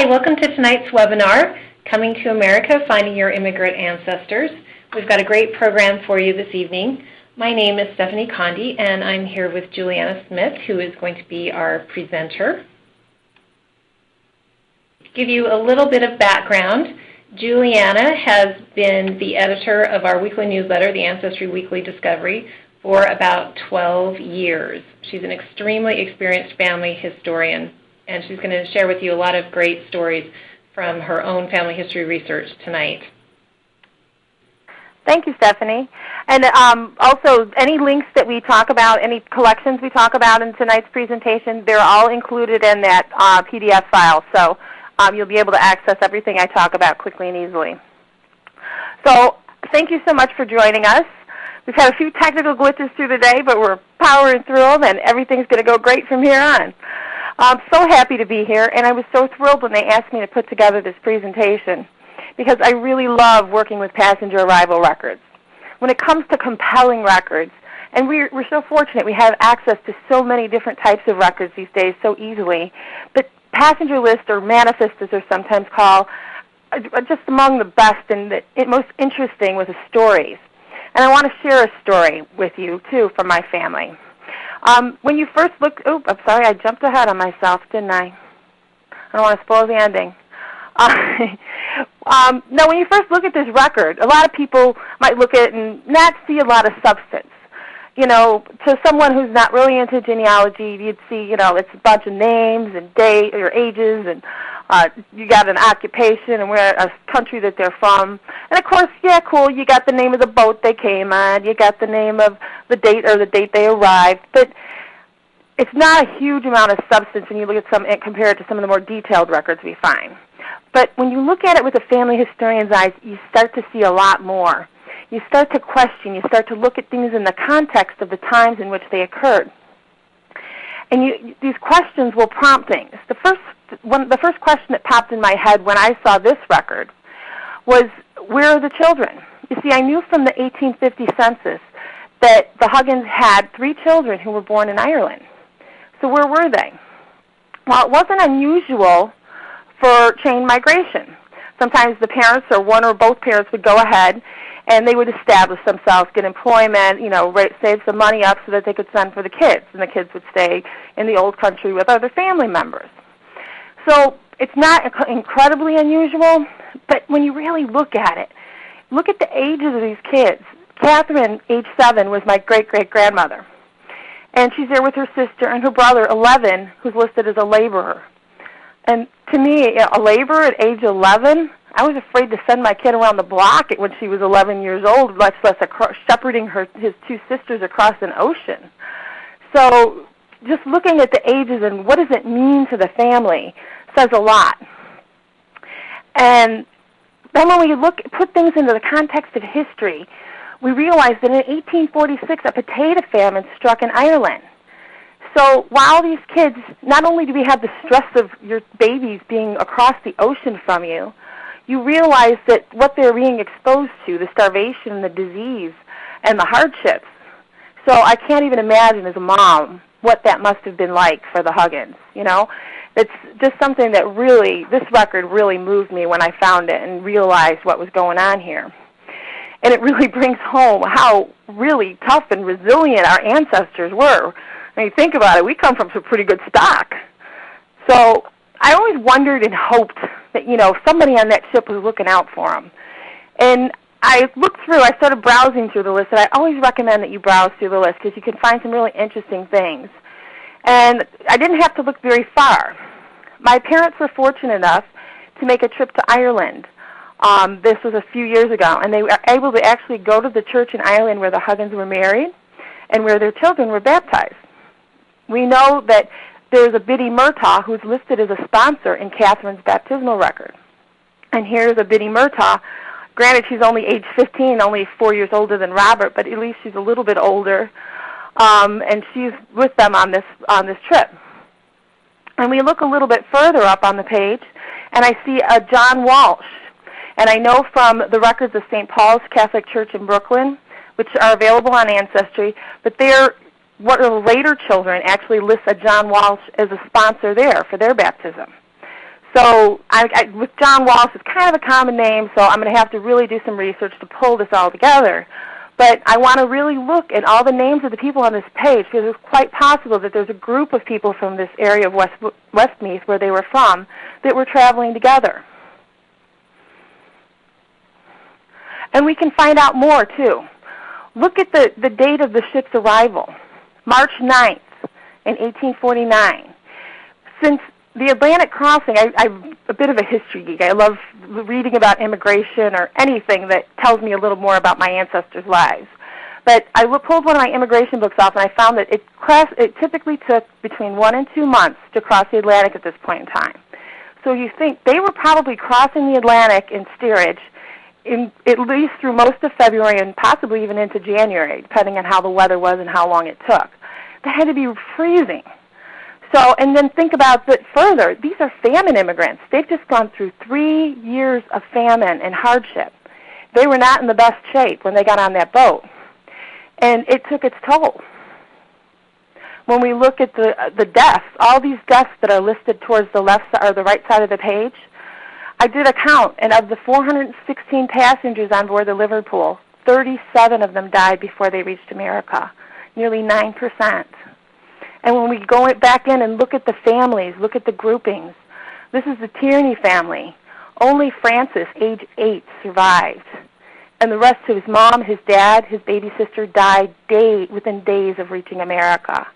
Hi, welcome to tonight's webinar, Coming to America, Finding Your Immigrant Ancestors. We've got a great program for you this evening. My name is Stephanie Condi, and I'm here with Juliana Smith, who is going to be our presenter. To give you a little bit of background, Juliana has been the editor of our weekly newsletter, the Ancestry Weekly Discovery, for about 12 years. She's an extremely experienced family historian, and she's going to share with you a lot of great stories from her own family history research tonight. Thank you, Stephanie. And also, any links that we talk about, any collections we talk about in tonight's presentation, they're all included in that PDF file. So you'll be able to access everything I talk about quickly and easily. So thank you so much for joining us. We've had a few technical glitches through the day, but we're powering through them, and everything's going to go great from here on. I'm so happy to be here, and I was so thrilled when they asked me to put together this presentation because I really love working with passenger arrival records. When it comes to compelling records, and we're so fortunate we have access to so many different types of records these days so easily, but passenger lists, or manifests as they're sometimes called, are just among the best and the most interesting with the stories. And I want to share a story with you, too, from my family. When you first look, I'm sorry, I jumped ahead on myself, didn't I? I don't want to spoil the ending. No, when you first look at this record, a lot of people might look at it and not see a lot of substance. You know, to someone who's not really into genealogy, you'd see, you know, it's a bunch of names and date or ages, and you got an occupation and where a country that they're from. And of course, yeah, cool, you got the name of the boat they came on, you got the name of the date or the date they arrived, but it's not a huge amount of substance when you look at some and compare it to some of the more detailed records we find. But when you look at it with a family historian's eyes, you start to see a lot more. You start to question, you start to look at things in the context of the times in which they occurred. And these questions will prompt things. The first question that popped in my head when I saw this record was, where are the children? You see, I knew from the 1850 census that the Huggins had 3 children who were born in Ireland. So where were they? Well, it wasn't unusual for chain migration. Sometimes the parents or one or both parents would go ahead and they would establish themselves, get employment, you know, save some money up so that they could send for the kids, and the kids would stay in the old country with other family members. So it's not incredibly unusual, but when you really look at it, look at the ages of these kids. Catherine, age 7, was my great-great-grandmother, and she's there with her sister and her brother, 11, who's listed as a laborer. And to me, a laborer at age 11, I was afraid to send my kid around the block when she was 11 years old, much less shepherding his 2 sisters across an ocean. So just looking at the ages and what does it mean to the family says a lot. And then when we put things into the context of history, we realize that in 1846, a potato famine struck in Ireland. So while these kids, not only do we have the stress of your babies being across the ocean from you, you realize that what they're being exposed to, the starvation, the disease, and the hardships. So I can't even imagine as a mom what that must have been like for the Huggins, you know. It's just something that really, this record really moved me when I found it and realized what was going on here. And it really brings home how really tough and resilient our ancestors were. I mean, think about it. We come from some pretty good stock. So I always wondered and hoped that, you know, somebody on that ship was looking out for them. And I looked through, I started browsing through the list, and I always recommend that you browse through the list because you can find some really interesting things. And I didn't have to look very far. My parents were fortunate enough to make a trip to Ireland. This was a few years ago, and they were able to actually go to the church in Ireland where the Huggins were married and where their children were baptized. We know that there's a Biddy Murtaugh who's listed as a sponsor in Catherine's baptismal record. And here's a Biddy Murtaugh. Granted, she's only age 15, only 4 years older than Robert, but at least she's a little bit older. And she's with them on this trip. And we look a little bit further up on the page, and I see a John Walsh. And I know from the records of St. Paul's Catholic Church in Brooklyn, which are available on Ancestry, but one of the later children actually lists a John Walsh as a sponsor there for their baptism. So with John Walsh, it's kind of a common name, so I'm going to have to really do some research to pull this all together. But I want to really look at all the names of the people on this page, because it's quite possible that there's a group of people from this area of Westmeath, where they were from, that were traveling together. And we can find out more, too. Look at the date of the ship's arrival, March 9th in 1849. Since the Atlantic crossing, I'm a bit of a history geek. I love reading about immigration or anything that tells me a little more about my ancestors' lives. But I pulled one of my immigration books off, and I found that it typically took between 1 and 2 months to cross the Atlantic at this point in time. So you think they were probably crossing the Atlantic in steerage at least through most of February and possibly even into January, depending on how the weather was and how long it took. That had to be freezing. So, and then think about it further. These are famine immigrants. They've just gone through 3 years of famine and hardship. They were not in the best shape when they got on that boat. And it took its toll. When we look at the deaths, all these deaths that are listed towards the left or the right side of the page, I did a count, and of the 416 passengers on board the Liverpool, 37 of them died before they reached America, nearly 9%. And when we go back in and look at the families, look at the groupings, this is the Tierney family. Only Francis, age 8, survived. And the rest of his mom, his dad, his baby sister died within days of reaching America.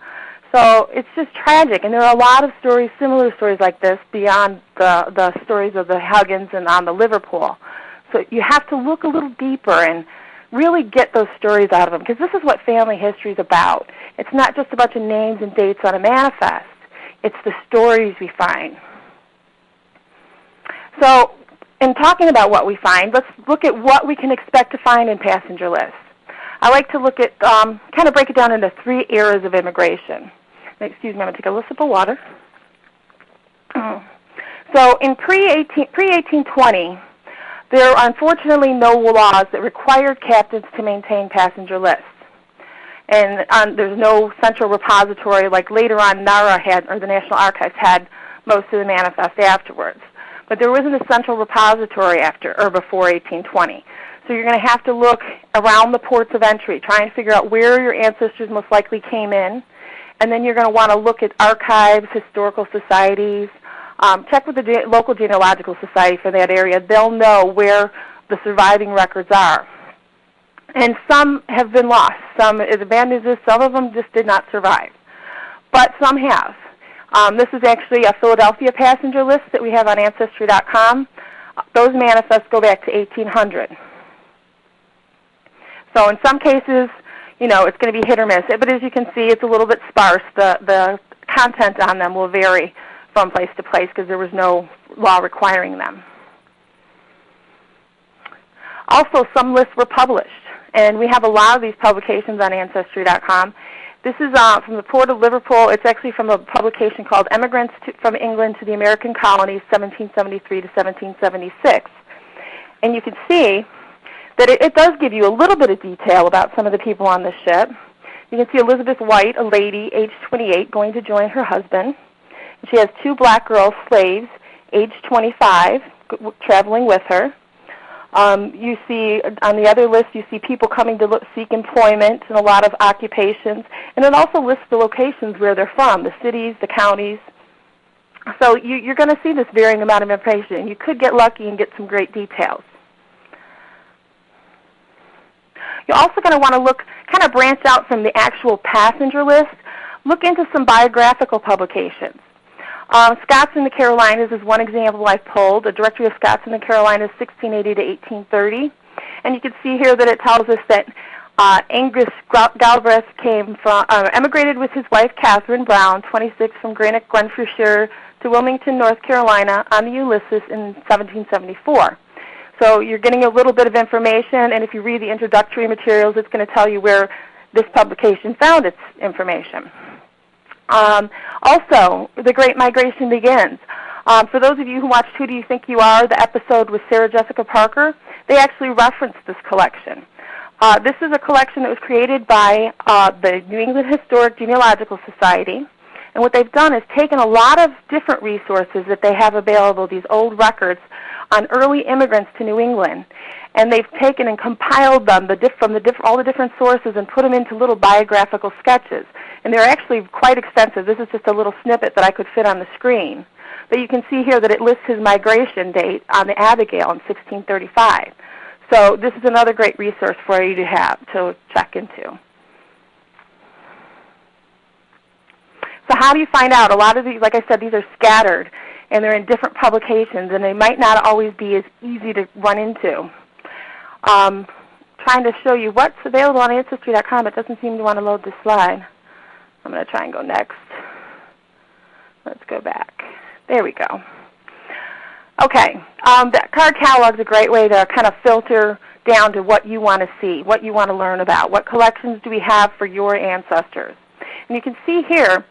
So it's just tragic. And there are a lot of stories, similar stories like this, beyond the stories of the Huggins and on the Liverpool. So you have to look a little deeper and really get those stories out of them, because this is what family history is about. It's not just a bunch of names and dates on a manifest. It's the stories we find. So in talking about what we find, let's look at what we can expect to find in passenger lists. I like to look at, kind of break it down into 3 eras of immigration. Excuse me, I'm going to take a little sip of water. So in pre-1820, there are unfortunately no laws that required captains to maintain passenger lists. And there's no central repository like later on NARA had, or the National Archives had most of the manifest afterwards. But there wasn't a central repository after or before 1820. So you're going to have to look around the ports of entry, try and figure out where your ancestors most likely came in. And then you're going to want to look at archives, historical societies. Check with the local genealogical society for that area. They'll know where the surviving records are. And some have been lost. Some, the bad news is, some of them just did not survive. But some have. This is actually a Philadelphia passenger list that we have on Ancestry.com. Those manifests go back to 1800. So in some cases, you know, it's going to be hit or miss. But as you can see, it's a little bit sparse. The content on them will vary from place to place because there was no law requiring them. Also, some lists were published, and we have a lot of these publications on Ancestry.com. This is from the Port of Liverpool. It's actually from a publication called Immigrants from England to the American Colonies, 1773 to 1776. And you can see that it does give you a little bit of detail about some of the people on this ship. You can see Elizabeth White, a lady, age 28, going to join her husband. She has 2 black girls, slaves, age 25, traveling with her. You see, on the other list, you see people coming to seek employment and a lot of occupations. And it also lists the locations where they're from, the cities, the counties. So you're going to see this varying amount of information. And you could get lucky and get some great details. You're also going to want to look, kind of branch out from the actual passenger list, look into some biographical publications. Scots in the Carolinas is one example I've pulled, a directory of Scots in the Carolinas, 1680 to 1830. And you can see here that it tells us that Angus Galbraith emigrated with his wife Catherine Brown, 26, from Greenock, Grenfrewshire to Wilmington, North Carolina on the Ulysses in 1774. So you're getting a little bit of information, and if you read the introductory materials, it's going to tell you where this publication found its information. Also, The Great Migration Begins. For those of you who watched Who Do You Think You Are, the episode with Sarah Jessica Parker, they actually referenced this collection. This is a collection that was created by the New England Historic Genealogical Society, And what they've done is taken a lot of different resources that they have available, these old records on early immigrants to New England, and they've taken and compiled them from all the different sources and put them into little biographical sketches. And they're actually quite extensive. This is just a little snippet that I could fit on the screen. But you can see here that it lists his migration date on the Abigail in 1635. So this is another great resource for you to have to check into. So how do you find out? A lot of these, like I said, these are scattered, and they're in different publications, and they might not always be as easy to run into. Trying to show you what's available on Ancestry.com. It doesn't seem to want to load this slide. I'm going to try and go next. Let's go back. There we go. Okay, the card catalog is a great way to kind of filter down to what you want to see, what you want to learn about, what collections do we have for your ancestors. And you can see here,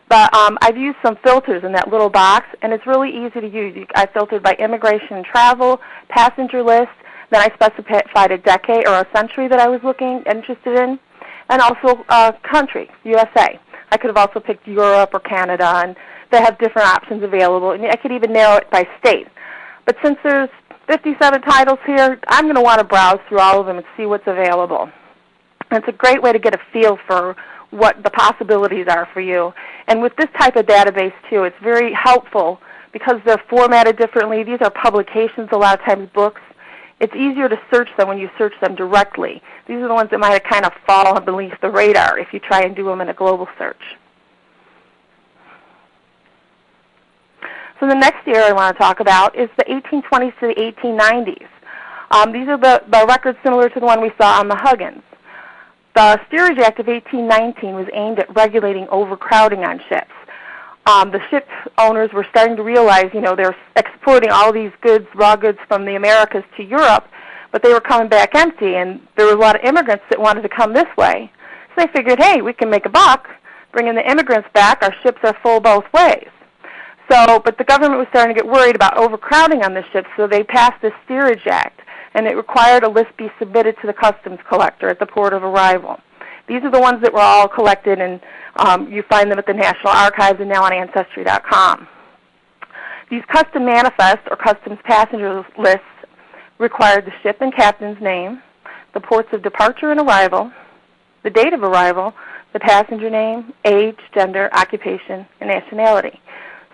but I've used some filters in that little box, and it's really easy to use. I filtered by immigration and travel, passenger list, then I specified a decade or a century that I was interested in, and also country, USA. I could have also picked Europe or Canada, and they have different options available, and I could even narrow it by state. But since there's 57 titles here, I'm going to want to browse through all of them and see what's available. And it's a great way to get a feel for what the possibilities are for you. And with this type of database, too, it's very helpful because they're formatted differently. These are publications, a lot of times books. It's easier to search them when you search them directly. These are the ones that might kind of fall beneath the radar if you try and do them in a global search. So the next era I want to talk about is the 1820s to the 1890s. These are the records similar to the one we saw on the Huggins. The Steerage Act of 1819 was aimed at regulating overcrowding on ships. The ship owners were starting to realize, they're exporting all these goods, raw goods from the Americas to Europe, but they were coming back empty, and there were a lot of immigrants that wanted to come this way. So they figured, hey, we can make a buck, bringing the immigrants back. Our ships are full both ways. But the government was starting to get worried about overcrowding on the ships, so they passed the Steerage Act, and it required a list be submitted to the customs collector at the port of arrival. These are the ones that were all collected, and you find them at the National Archives and now on Ancestry.com. These custom manifest or customs passenger lists required the ship and captain's name, the ports of departure and arrival, the date of arrival, the passenger name, age, gender, occupation, and nationality.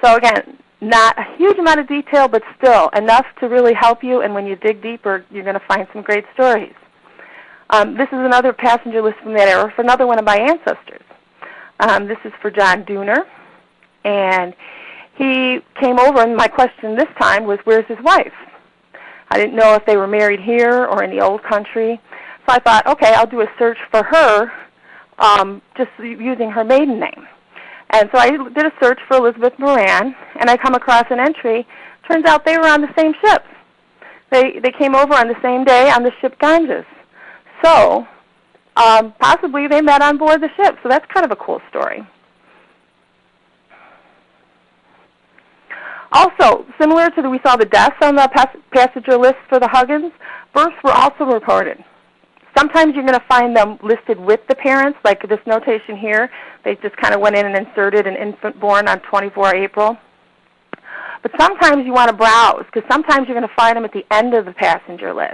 So again, not a huge amount of detail, but still enough to really help you, and when you dig deeper, you're going to find some great stories. This is another passenger list from that era for another one of my ancestors. This is for John Dooner, and he came over, and my question this time was, where's his wife? I didn't know if they were married here or in the old country, so I thought, okay, I'll do a search for her just using her maiden name. And so I did a search for Elizabeth Moran, and I come across an entry. Turns out they were on the same ship. They came over on the same day on the ship Ganges. So possibly they met on board the ship. So that's kind of a cool story. Also, similar to we saw the deaths on the passenger list for the Huggins, births were also reported. Sometimes you're going to find them listed with the parents, like this notation here. They just kind of went in and inserted an infant born on 24 April. But sometimes you want to browse, because sometimes you're going to find them at the end of the passenger list.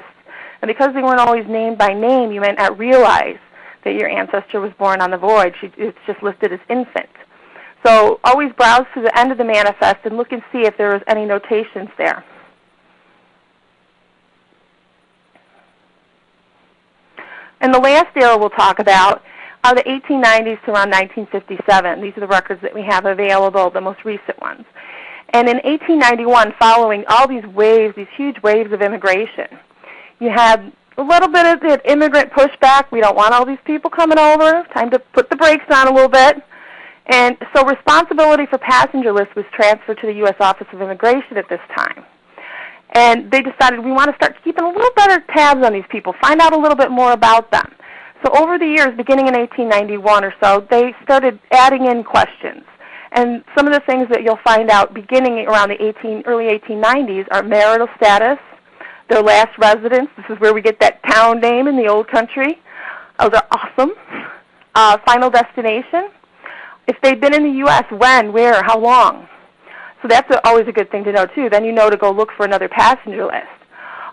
And because they weren't always named by name, you might not realize that your ancestor was born on the voyage. It's just listed as infant. So always browse to the end of the manifest and look and see if there was any notations there. And the last era we'll talk about are the 1890s to around 1957. These are the records that we have available, the most recent ones. And in 1891, following all these waves, these huge waves of immigration, you had a little bit of the immigrant pushback. We don't want all these people coming over. Time to put the brakes on a little bit. And so responsibility for passenger lists was transferred to the U.S. Office of Immigration at this time. And they decided we want to start keeping a little better tabs on these people, find out a little bit more about them. So over the years, beginning in 1891 or so, they started adding in questions. And some of the things that you'll find out beginning around the early 1890s are marital status, their last residence. This is where we get that town name in the old country. Those are awesome. Final destination. If they've been in the U.S., when, where, how long. So that's always a good thing to know, too. Then you know to go look for another passenger list.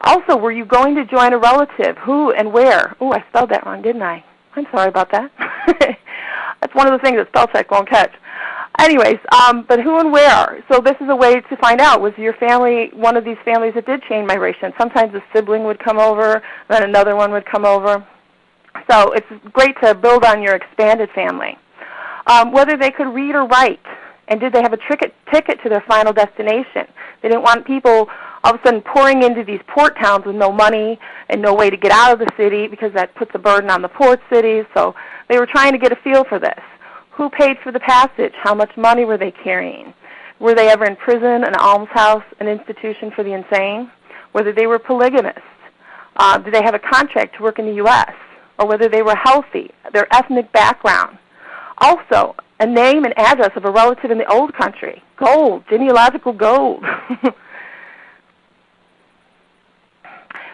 Also, were you going to join a relative? Who and where? Oh, I spelled that wrong, didn't I? I'm sorry about that. That's one of the things that spell check won't catch. Anyways, but who and where? So this is a way to find out. Was your family one of these families that did chain migration? Sometimes a sibling would come over, then another one would come over. So it's great to build on your expanded family. Whether they could read or write, and did they have a ticket to their final destination? They didn't want people all of a sudden pouring into these port towns with no money and no way to get out of the city, because that puts a burden on the port cities. So they were trying to get a feel for this. Who paid for the passage? How much money were they carrying? Were they ever in prison, an almshouse, an institution for the insane? Whether they were polygamists? Did they have a contract to work in the U.S.? Or whether they were healthy, their ethnic background. Also, a name and address of a relative in the old country. Gold, genealogical gold.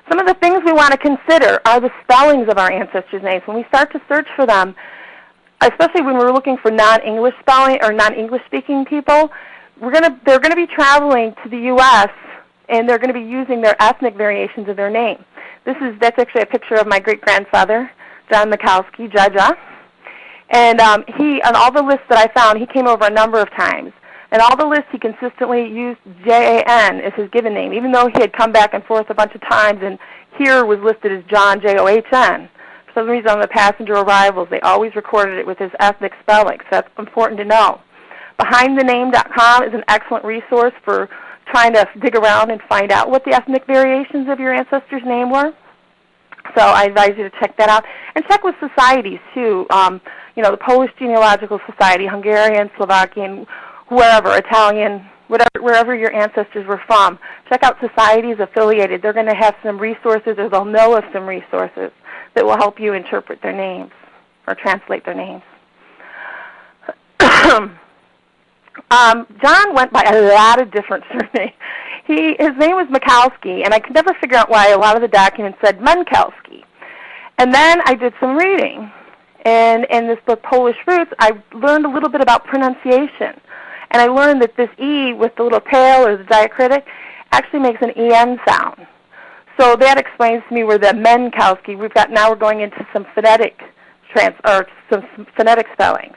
Some of the things we want to consider are the spellings of our ancestors' names. When we start to search for them, especially when we're looking for non-English spelling or non-English speaking people, they're going to be traveling to the U.S. and they're going to be using their ethnic variations of their name. That's actually a picture of my great-grandfather, John Mikowski, Jaja. And on all the lists that I found, he came over a number of times. And all the lists, he consistently used J-A-N as his given name, even though he had come back and forth a bunch of times, and here was listed as John, J-O-H-N. For some reason, on the passenger arrivals, they always recorded it with his ethnic spelling, so that's important to know. BehindTheName.com is an excellent resource for trying to dig around and find out what the ethnic variations of your ancestors' name were. So I advise you to check that out. And check with societies, too. The Polish Genealogical Society, Hungarian, Slovakian, wherever, Italian, wherever your ancestors were from. Check out societies affiliated. They're going to have some resources, or they'll know of some resources that will help you interpret their names or translate their names. John went by a lot of different surnames. His name was Mikowski, and I could never figure out why a lot of the documents said Menkowski. And then I did some reading. And in this book, Polish Roots, I learned a little bit about pronunciation. And I learned that this E with the little tail or the diacritic actually makes an EN sound. So that explains to me where the Menkowski, now we're going into some phonetic spellings.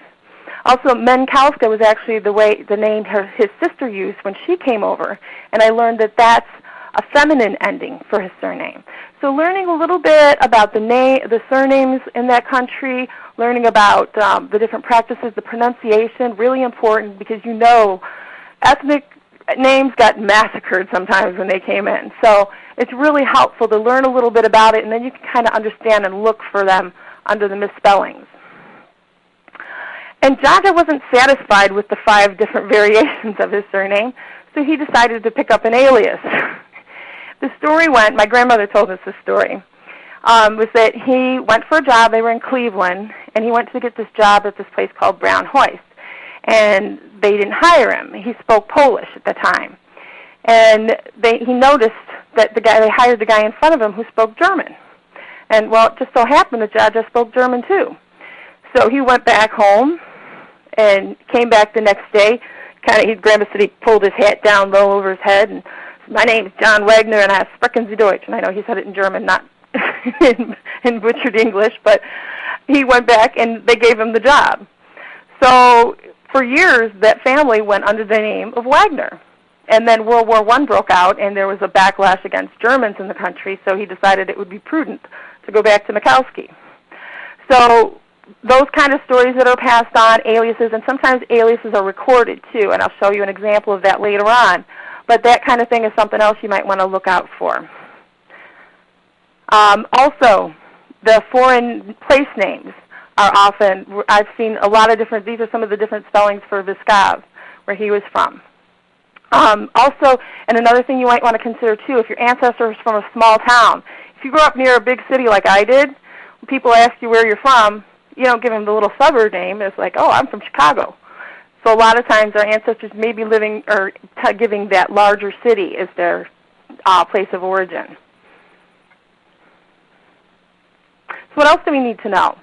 Also, Menkowska was actually the name his sister used when she came over, and I learned that that's a feminine ending for his surname. So learning a little bit about the surnames in that country, learning about the different practices, the pronunciation, really important, because ethnic names got massacred sometimes when they came in. So it's really helpful to learn a little bit about it, and then you can kind of understand and look for them under the misspellings. And Jaja wasn't satisfied with the 5 different variations of his surname, so he decided to pick up an alias. The story went, my grandmother told us this story, was that he went for a job. They were in Cleveland, and he went to get this job at this place called Brown Hoist. And they didn't hire him. He spoke Polish at the time. And he noticed that they hired the guy in front of him who spoke German. And, well, it just so happened that Jaja spoke German, too. So he went back home and came back the next day. Grandma said he pulled his hat down low over his head, and my name is John Wagner, and I sprechen Sie Deutsch. And I know he said it in German, not in butchered English, but he went back, and they gave him the job. So for years, that family went under the name of Wagner. And then World War I broke out, and there was a backlash against Germans in the country, so he decided it would be prudent to go back to Mikowski. So those kind of stories that are passed on, aliases, and sometimes aliases are recorded too, and I'll show you an example of that later on. But that kind of thing is something else you might want to look out for. Also, the foreign place names are often, I've seen a lot of different, these are some of the different spellings for Viskov, where he was from. Also, and another thing you might want to consider too, if your ancestor is from a small town, if you grew up near a big city like I did, when people ask you where you're from, you don't give them the little suburb name. It's like, oh, I'm from Chicago. So a lot of times our ancestors may be living or giving that larger city as their place of origin. So what else do we need to know?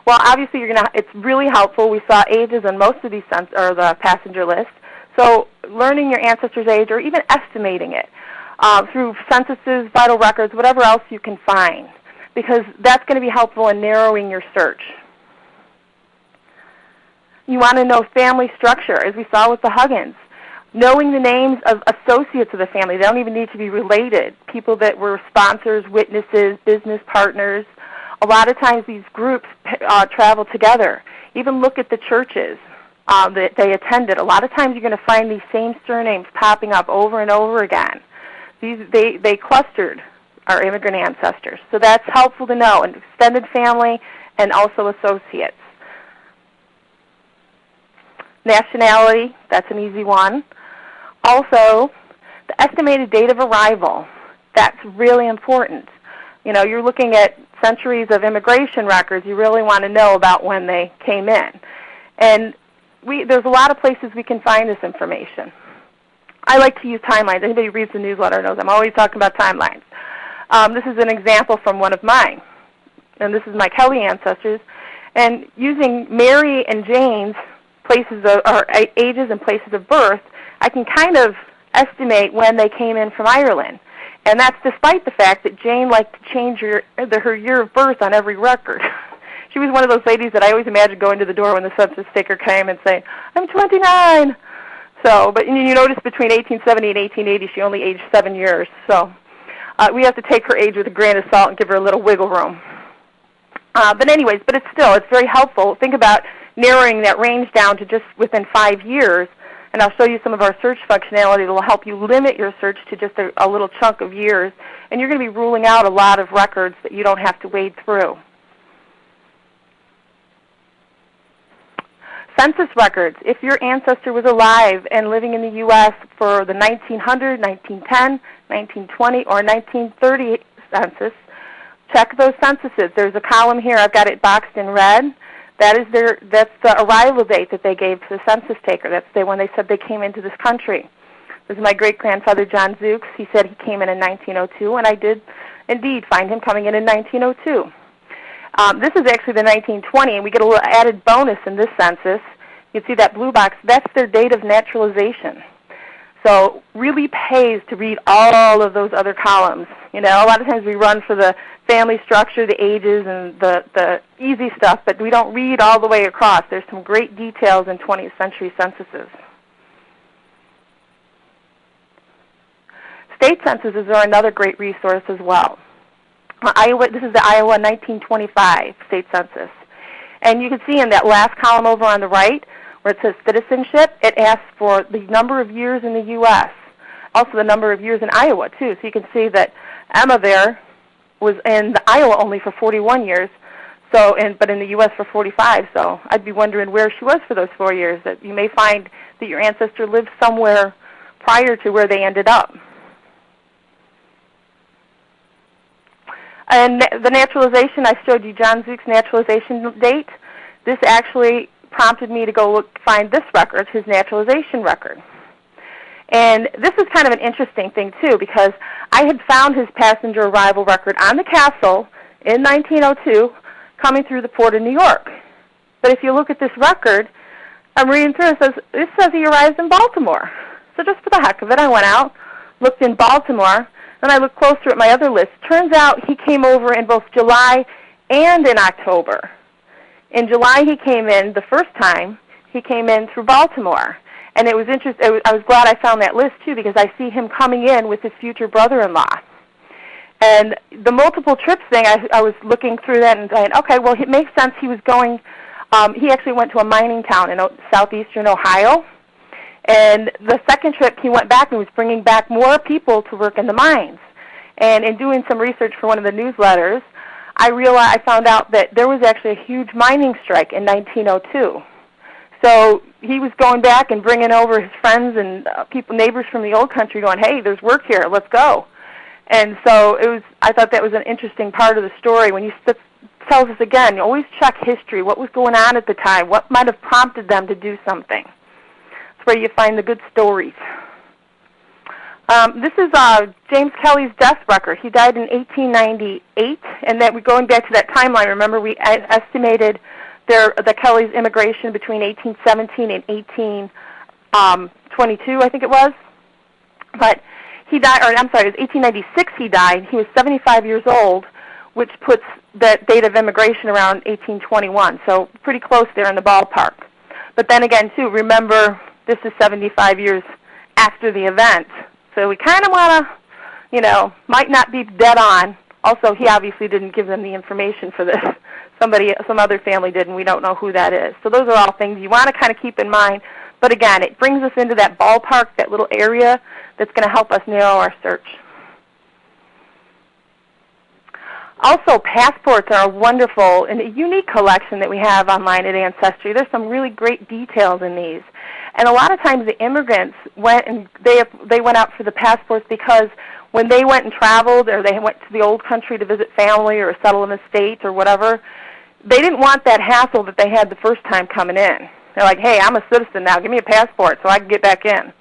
Well, obviously, it's really helpful. We saw ages on most of these the passenger list. So learning your ancestor's age or even estimating it through censuses, vital records, whatever else you can find, because that's going to be helpful in narrowing your search. You want to know family structure, as we saw with the Huggins. Knowing the names of associates of the family. They don't even need to be related. People that were sponsors, witnesses, business partners. A lot of times these groups travel together. Even look at the churches that they attended. A lot of times you're going to find these same surnames popping up over and over again. They clustered our immigrant ancestors. So that's helpful to know, and extended family and also associates. Nationality, that's an easy one. Also, the estimated date of arrival, that's really important. You know, you're looking at centuries of immigration records. You really want to know about when they came in. And there's a lot of places we can find this information. I like to use timelines. Anybody who reads the newsletter knows I'm always talking about timelines. This is an example from one of mine. And this is my Kelly ancestors. And using Mary and Jane's ages and places of birth, I can kind of estimate when they came in from Ireland. And that's despite the fact that Jane liked to change her year of birth on every record. She was one of those ladies that I always imagined going to the door when the census taker came and saying, "I'm 29." So, but you notice between 1870 and 1880, she only aged 7 years. So we have to take her age with a grain of salt and give her a little wiggle room. But it's very helpful. Think about narrowing that range down to just within 5 years. And I'll show you some of our search functionality that will help you limit your search to just a little chunk of years. And you're going to be ruling out a lot of records that you don't have to wade through. Census records. If your ancestor was alive and living in the U.S. for the 1900, 1910, 1920, or 1930 census, check those censuses. There's a column here. I've got it boxed in red. That's the arrival date that they gave to the census taker. That's when they said they came into this country. This is my great-grandfather, John Zukes. He said he came in 1902, and I did indeed find him coming in 1902. This is actually the 1920, and we get a little added bonus in this census. You can see that blue box. That's their date of naturalization. So really pays to read all of those other columns. You know, a lot of times we run for the family structure, the ages, and the easy stuff, but we don't read all the way across. There's some great details in 20th century censuses. State censuses are another great resource as well. This is the Iowa 1925 state census. And you can see in that last column over on the right where it says citizenship, it asks for the number of years in the U.S., also the number of years in Iowa, too. So you can see that Emma there was in Iowa only for 41 years, but in the U.S. for 45. So I'd be wondering where she was for those 4 years. That you may find that your ancestor lived somewhere prior to where they ended up. And the naturalization, I showed you John Zukes' naturalization date. This actually prompted me to go find this record, his naturalization record. And this is kind of an interesting thing, too, because I had found his passenger arrival record on the Castle in 1902 coming through the port of New York. But if you look at this record, I'm reading through it, it says he arrived in Baltimore. So just for the heck of it, I went out, looked in Baltimore, then I looked closer at my other list. Turns out he came over in both July and in October. In July he came in the first time. He came in through Baltimore. And it was interesting. I was glad I found that list, too, because I see him coming in with his future brother-in-law. And the multiple trips thing, I was looking through that and saying, okay, well, it makes sense. He was going, he actually went to a mining town in southeastern Ohio. And the second trip, he went back and was bringing back more people to work in the mines. And in doing some research for one of the newsletters, I found out that there was actually a huge mining strike in 1902. So he was going back and bringing over his friends and neighbors from the old country going, hey, there's work here, let's go. And so I thought that was an interesting part of the story. When it tells us again, you always check history, what was going on at the time, what might have prompted them to do something. That's where you find the good stories. This is James Kelly's death record. He died in 1898, and that we're going back to that timeline. Remember, we estimated the Kelly's immigration between 1817 and 1822, I think it was. But he died, or I'm sorry, it was 1896 he died. He was 75 years old, which puts the date of immigration around 1821, so pretty close there in the ballpark. But then again, too, remember, this is 75 years after the event, so we kind of want to, you know, might not be dead on. Also, he obviously didn't give them the information for this. Some other family did, and we don't know who that is. So those are all things you want to kind of keep in mind. But again, it brings us into that ballpark, that little area that's going to help us narrow our search. Also, passports are a wonderful and a unique collection that we have online at Ancestry. There's some really great details in these. And a lot of times the immigrants went and they went out for the passports because when they went and traveled, or they went to the old country to visit family or settle in a state or whatever, they didn't want that hassle that they had the first time coming in. They're like, hey, I'm a citizen now. Give me a passport so I can get back in.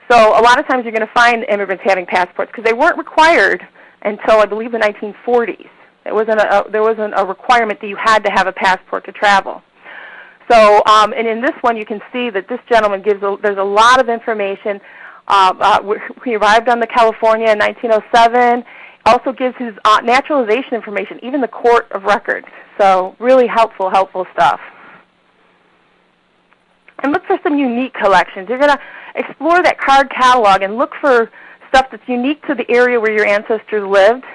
So a lot of times you're going to find immigrants having passports because they weren't required until, I believe, the 1940s. There wasn't a requirement that you had to have a passport to travel. So, and in this one you can see that this gentleman there's a lot of information. He arrived on the California in 1907. Also gives his naturalization information, even the court of records. So really helpful stuff. And look for some unique collections. You're going to explore that card catalog and look for stuff that's unique to the area where your ancestors lived.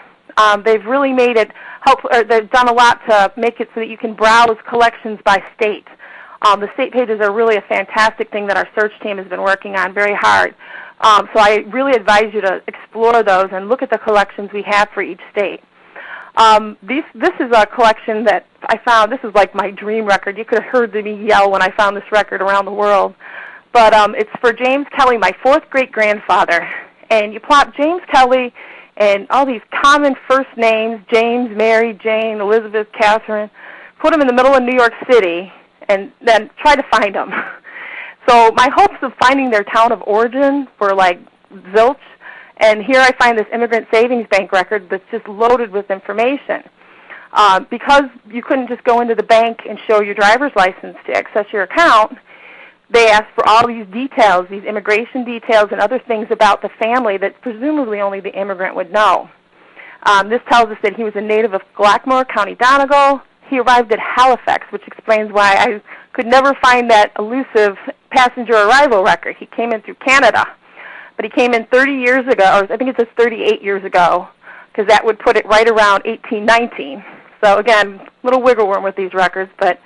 They've really made it helpful, or they've done a lot to make it so that you can browse collections by state. The state pages are really a fantastic thing that our search team has been working on very hard. So I really advise you to explore those and look at the collections we have for each state. This is a collection that I found. This is like my dream record. You could have heard me yell when I found this record around the world. But it's for James Kelly, my fourth great-grandfather. And you plot James Kelly and all these common first names, James, Mary, Jane, Elizabeth, Catherine, put them in the middle of New York City, and then try to find them. So my hopes of finding their town of origin were like zilch, and here I find this Immigrant Savings Bank record that's just loaded with information. Because you couldn't just go into the bank and show your driver's license to access your account, they asked for all these details, these immigration details and other things about the family that presumably only the immigrant would know. This tells us that he was a native of Blackmore, County Donegal. He arrived at Halifax, which explains why I could never find that elusive passenger arrival record. He came in through Canada, but he came in 30 years ago, or I think it says 38 years ago, because that would put it right around 1819. So again, little wiggle room with these records, but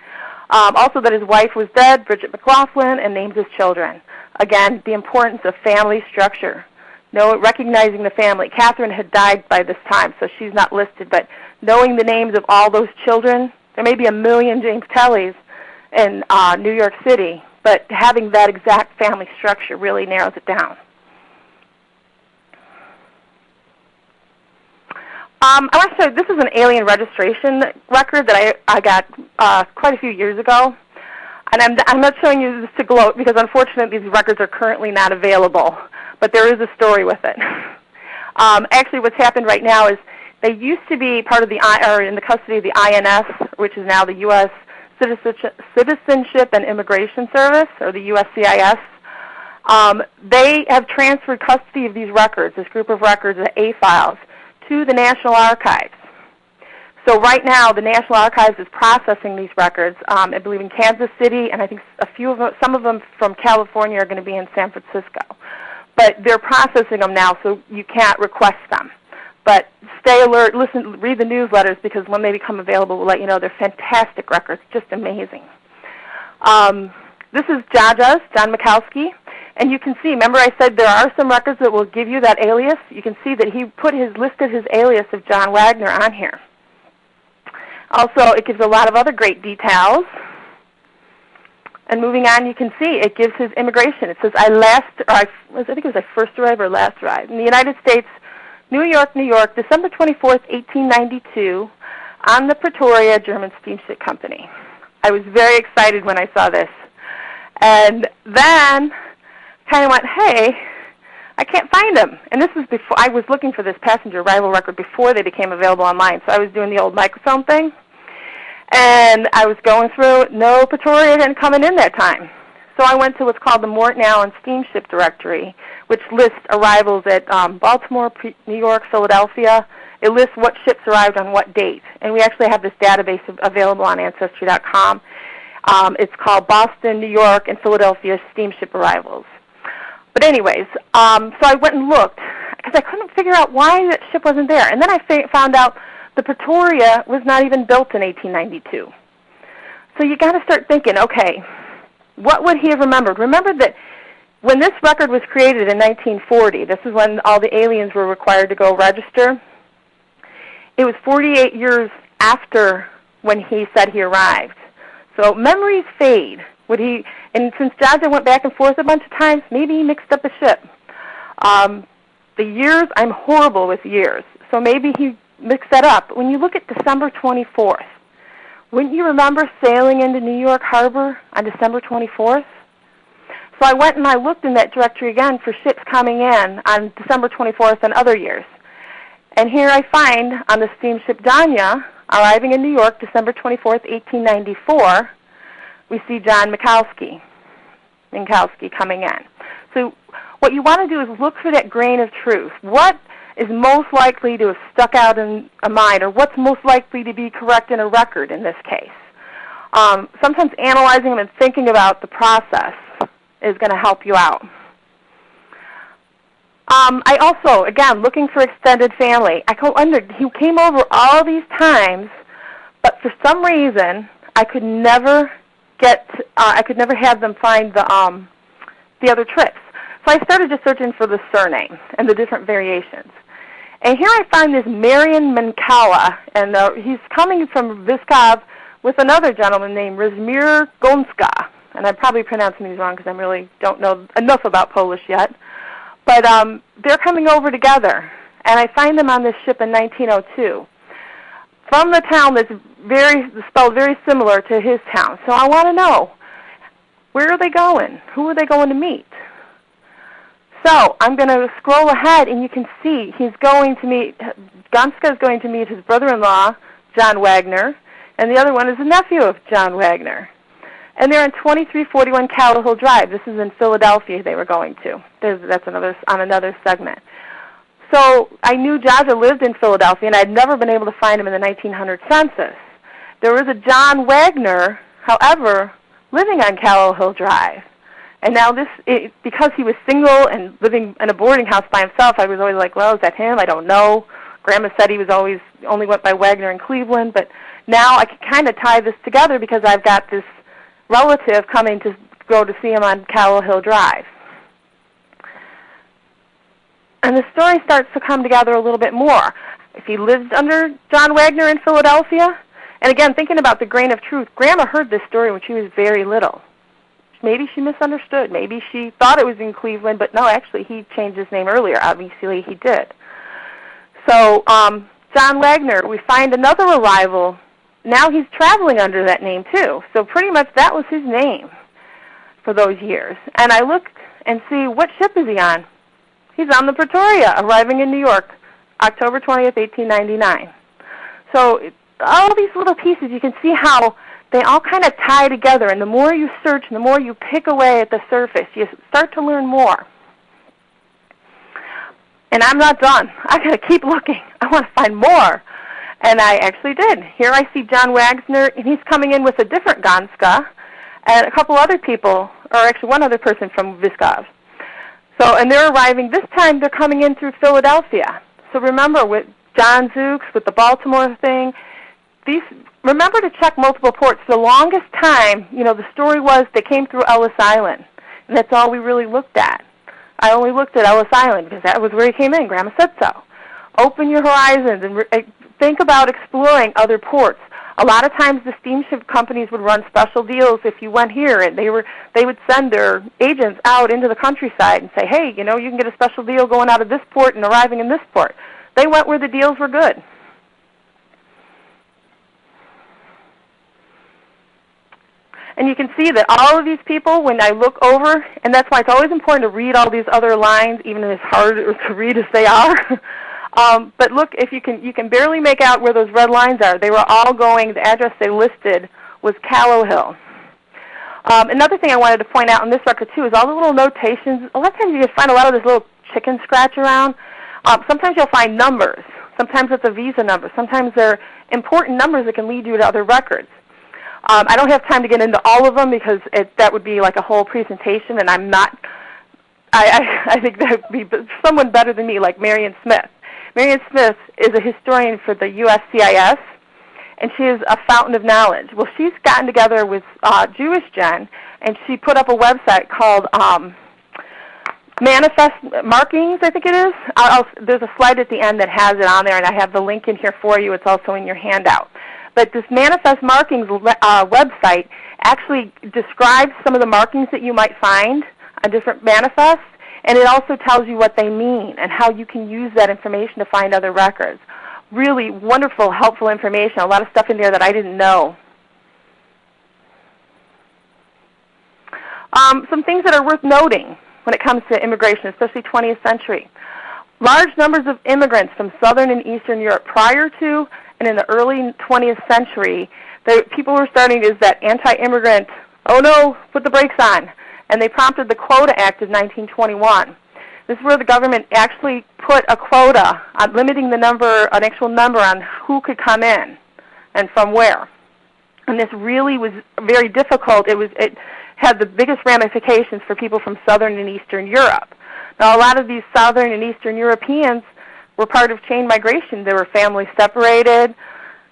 also that his wife was dead, Bridget McLaughlin, and named his children. Again, the importance of family structure. Recognizing the family. Catherine had died by this time, so she's not listed, but knowing the names of all those children, there may be 1 million James Kellys in New York City, but having that exact family structure really narrows it down. I want to show you, this is an alien registration record that I got quite a few years ago. And I'm not showing you this to gloat because unfortunately these records are currently not available, but there is a story with it. Actually what's happened right now is they used to be part of or in the custody of the INS, which is now the U.S. Citizenship and Immigration Service, or the USCIS. They have transferred custody of these records, this group of records, the A files, to the National Archives. So right now, the National Archives is processing these records, I believe in Kansas City, and I think some of them from California are going to be in San Francisco. But they're processing them now, so you can't request them. But stay alert, read the newsletters, because when they become available, we'll let you know. They're fantastic records, just amazing. This is Jaja's, John Mikowski. And you can see, remember I said there are some records that will give you that alias? You can see that he listed his alias of John Wagner on here. Also, it gives a lot of other great details. And moving on, you can see it gives his immigration. It says, I think it was I first arrived or last arrived. In the United States, New York, New York, December 24th, 1892, on the Pretoria German Steamship Company. I was very excited when I saw this. And then kind of went, hey, I can't find him. And this was before, I was looking for this passenger arrival record before they became available online, so I was doing the old microfilm thing. And I was going through, no Pretoria hadn't coming in that time. So I went to what's called the Morton Allen Steamship Directory, which lists arrivals at Baltimore, New York, Philadelphia. It lists what ships arrived on what date. And we actually have this database available on Ancestry.com. It's called Boston, New York, and Philadelphia Steamship Arrivals. But anyways, so I went and looked, because I couldn't figure out why that ship wasn't there. And then I found out the Pretoria was not even built in 1892. So you got to start thinking, okay, what would he have remembered? Remember that when this record was created in 1940, this is when all the aliens were required to go register. It was 48 years after when he said he arrived. So memories fade. And since Jaja went back and forth a bunch of times, maybe he mixed up a ship. The years, I'm horrible with years, so maybe he mixed that up. When you look at December 24th, wouldn't you remember sailing into New York Harbor on December 24th? So I went and I looked in that directory again for ships coming in on December 24th and other years. And here I find on the steamship Danya, arriving in New York December 24th, 1894, we see John Minkowski coming in. So what you want to do is look for that grain of truth. What is most likely to have stuck out in a mind, or what's most likely to be correct in a record in this case? Sometimes analyzing them and thinking about the process is going to help you out. I also, again, looking for extended family. I wondered, he came over all these times, but for some reason, I could never have them find the other trips. So I started just searching for the surname and the different variations. And here I find this Marion Mankawa, and he's coming from Vyškov with another gentleman named Razmir Gonska. And I'm probably pronouncing these wrong because I really don't know enough about Polish yet. But they're coming over together, and I find them on this ship in 1902 from the town that's spelled very similar to his town. So I want to know, where are they going? Who are they going to meet? So I'm going to scroll ahead, and you can see Gonska is going to meet his brother-in-law, John Wagner, and the other one is a nephew of John Wagner. And they're on 2341 Capitol Hill Drive. This is in Philadelphia they were going to. That's on another segment. So I knew Jaja lived in Philadelphia, and I'd never been able to find him in the 1900 census. There was a John Wagner, however, living on Capitol Hill Drive. And now because he was single and living in a boarding house by himself, I was always like, well, is that him? I don't know. Grandma said he was only went by Wagner in Cleveland. But now I can kind of tie this together because I've got this relative coming to go to see him on Capitol Hill Drive. And the story starts to come together a little bit more. If he lived under John Wagner in Philadelphia, and again, thinking about the grain of truth, Grandma heard this story when she was very little. Maybe she misunderstood. Maybe she thought it was in Cleveland, but no, actually he changed his name earlier. Obviously he did. So John Wagner, we find another arrival. Now he's traveling under that name too. So pretty much that was his name for those years. And I look and see, what ship is he on? He's on the Pretoria, arriving in New York, October 20th, 1899. So all these little pieces, you can see how they all kind of tie together. And the more you search and the more you pick away at the surface, you start to learn more. And I'm not done. I got to keep looking. I want to find more. And I actually did. Here I see John Wagner, and he's coming in with a different Gonska and a couple other people, or actually one other person from Vyškov. So, and they're arriving, this time they're coming in through Philadelphia. So remember, with John Zooks, with the Baltimore thing, remember to check multiple ports. The longest time, the story was they came through Ellis Island, and that's all we really looked at. I only looked at Ellis Island because that was where he came in. Grandma said so. Open your horizons and think about exploring other ports. A lot of times the steamship companies would run special deals if you went here, and they would send their agents out into the countryside and say, hey, you can get a special deal going out of this port and arriving in this port. They went where the deals were good. And you can see that all of these people, when I look over, and that's why it's always important to read all these other lines, even as hard to read as they are, But look, if you can barely make out where those red lines are. They were all going, the address they listed was Callow Hill. Another thing I wanted to point out on this record, too, is all the little notations. A lot of times you just find a lot of this little chicken scratch around. Sometimes you'll find numbers. Sometimes it's a visa number. Sometimes they're important numbers that can lead you to other records. I don't have time to get into all of them because that would be like a whole presentation, and I'm not. I think that would be someone better than me, like Marion Smith. Marion Smith is a historian for the USCIS, and she is a fountain of knowledge. Well, she's gotten together with Jewish Gen, and she put up a website called Manifest Markings, I think it is. There's a slide at the end that has it on there, and I have the link in here for you. It's also in your handout. But this Manifest Markings website actually describes some of the markings that you might find on different manifests, and it also tells you what they mean and how you can use that information to find other records. Really wonderful, helpful information. A lot of stuff in there that I didn't know. Some things that are worth noting when it comes to immigration, especially 20th century. Large numbers of immigrants from Southern and Eastern Europe prior to and in the early 20th century, people were starting is that anti-immigrant, oh no, put the brakes on. And they prompted the Quota Act of 1921. This is where the government actually put a quota on limiting the number, an actual number on who could come in and from where. And this really was very difficult. It had the biggest ramifications for people from Southern and Eastern Europe. Now, a lot of these Southern and Eastern Europeans were part of chain migration. They were families separated.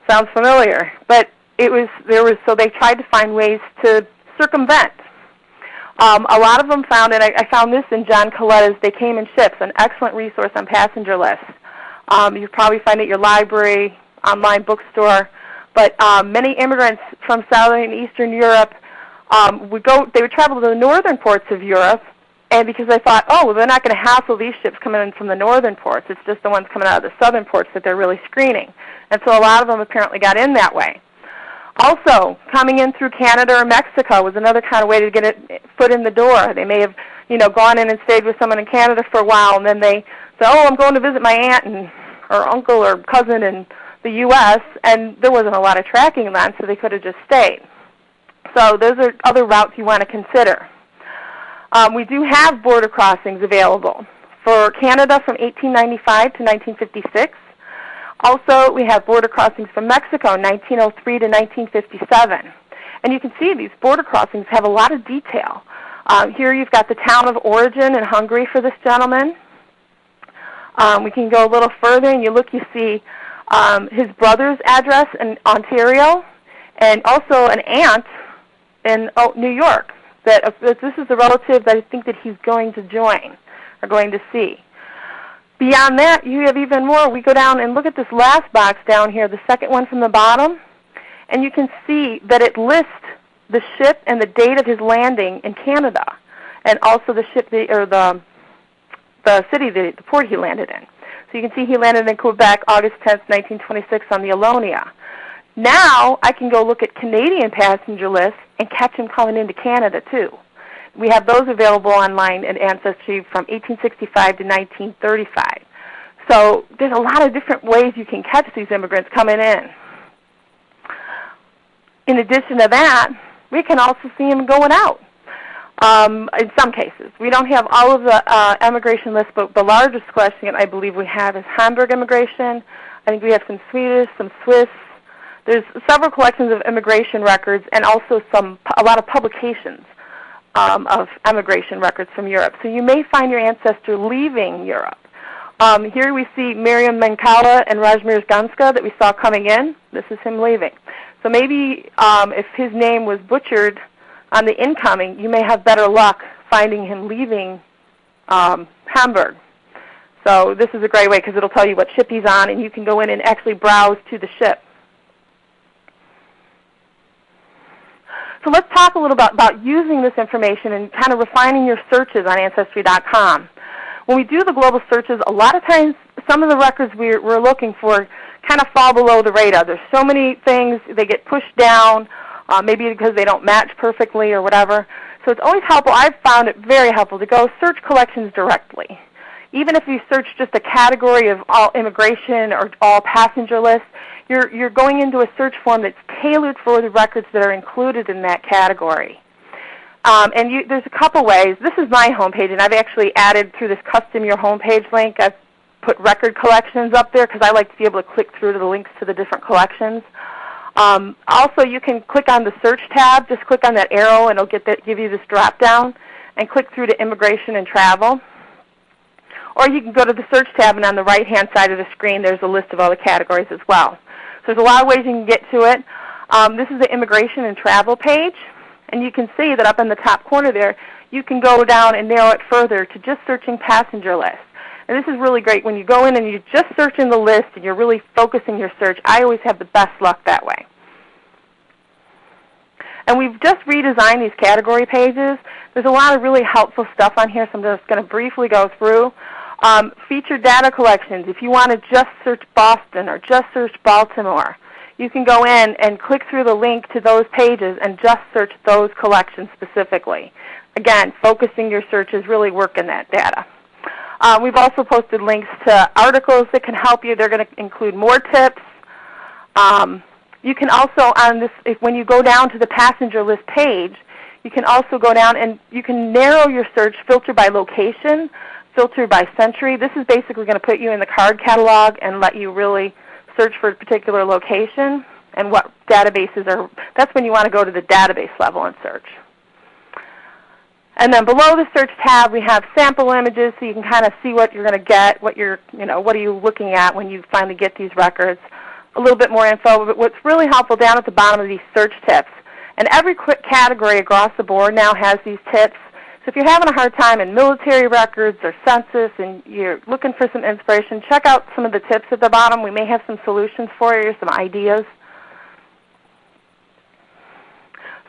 Sounds familiar. But so they tried to find ways to circumvent. A lot of them found, and I found this in John Coletta's They Came in Ships, an excellent resource on passenger lists. You probably find it at your library, online bookstore. But many immigrants from Southern and Eastern Europe they would travel to the northern ports of Europe, and because they thought, oh, well, they're not going to hassle these ships coming in from the northern ports. It's just the ones coming out of the southern ports that they're really screening. And so a lot of them apparently got in that way. Also, coming in through Canada or Mexico was another kind of way to get a foot in the door. They may have, gone in and stayed with someone in Canada for a while, and then they say, oh, I'm going to visit my aunt or uncle or cousin in the U.S., and there wasn't a lot of tracking then, so they could have just stayed. So those are other routes you want to consider. We do have border crossings available for Canada from 1895 to 1956. Also, we have border crossings from Mexico, 1903 to 1957. And you can see these border crossings have a lot of detail. Here you've got the town of origin in Hungary for this gentleman. We can go a little further, and you see his brother's address in Ontario, and also an aunt in New York. That this is the relative that I think that he's going to join or going to see. Beyond that, you have even more. We go down and look at this last box down here, the second one from the bottom, and you can see that it lists the ship and the date of his landing in Canada, and also the ship the city, the port he landed in. So you can see he landed in Quebec August 10th, 1926 on the Alonia. Now I can go look at Canadian passenger lists and catch him coming into Canada too. We have those available online at Ancestry from 1865 to 1935. So there's a lot of different ways you can catch these immigrants coming in. In addition to that, we can also see them going out. In some cases. We don't have all of the immigration lists, but the largest collection I believe we have is Hamburg immigration. I think we have some Swedish, some Swiss. There's several collections of immigration records and also a lot of publications of immigration records from Europe. So you may find your ancestor leaving Europe. Here we see Miriam Menkala and Rajmir Ganska that we saw coming in. This is him leaving. So maybe if his name was butchered on the incoming, you may have better luck finding him leaving Hamburg. So this is a great way because it'll tell you what ship he's on, and you can go in and actually browse to the ship. So let's talk a little about using this information and kind of refining your searches on Ancestry.com. When we do the global searches, a lot of times some of the records we're looking for kind of fall below the radar. There's so many things, they get pushed down, maybe because they don't match perfectly or whatever. So it's always helpful, I've found it very helpful to go search collections directly. even if you search just a category of all immigration or all passenger lists, you're going into a search form that's tailored for the records that are included in that category. There's a couple ways. This is my homepage, and I've actually added through this custom your homepage link, I've put record collections up there because I like to be able to click through to the links to the different collections. Also, you can click on the search tab. Just click on that arrow, and it'll give you this drop down, and click through to immigration and travel. Or you can go to the search tab, and on the right-hand side of the screen, there's a list of all the categories as well. So there's a lot of ways you can get to it. This is the immigration and travel page, and you can see that up in the top corner there, you can go down and narrow it further to just searching passenger lists. And this is really great. When you go in and you're just searching the list and you're really focusing your search, I always have the best luck that way. And we've just redesigned these category pages. There's a lot of really helpful stuff on here, so I'm just going to briefly go through. Featured data collections. If you want to just search Boston or just search Baltimore, you can go in and click through the link to those pages and just search those collections specifically. Again, focusing your search is really working that data. We've also posted links to articles that can help you. They're going to include more tips. You can also, on this, when you go down to the passenger list page, you can also go down and you can narrow your search, filter by location, filter by century. This is basically going to put you in the card catalog and let you really search for a particular location and what databases are. That's when you want to go to the database level and search. And then below the search tab, we have sample images, so you can kind of see what you're going to get, what are you looking at when you finally get these records. A little bit more info, but what's really helpful down at the bottom of these search tips. And every quick category across the board now has these tips. So if you're having a hard time in military records or census and you're looking for some inspiration, check out some of the tips at the bottom. We may have some solutions for you, some ideas.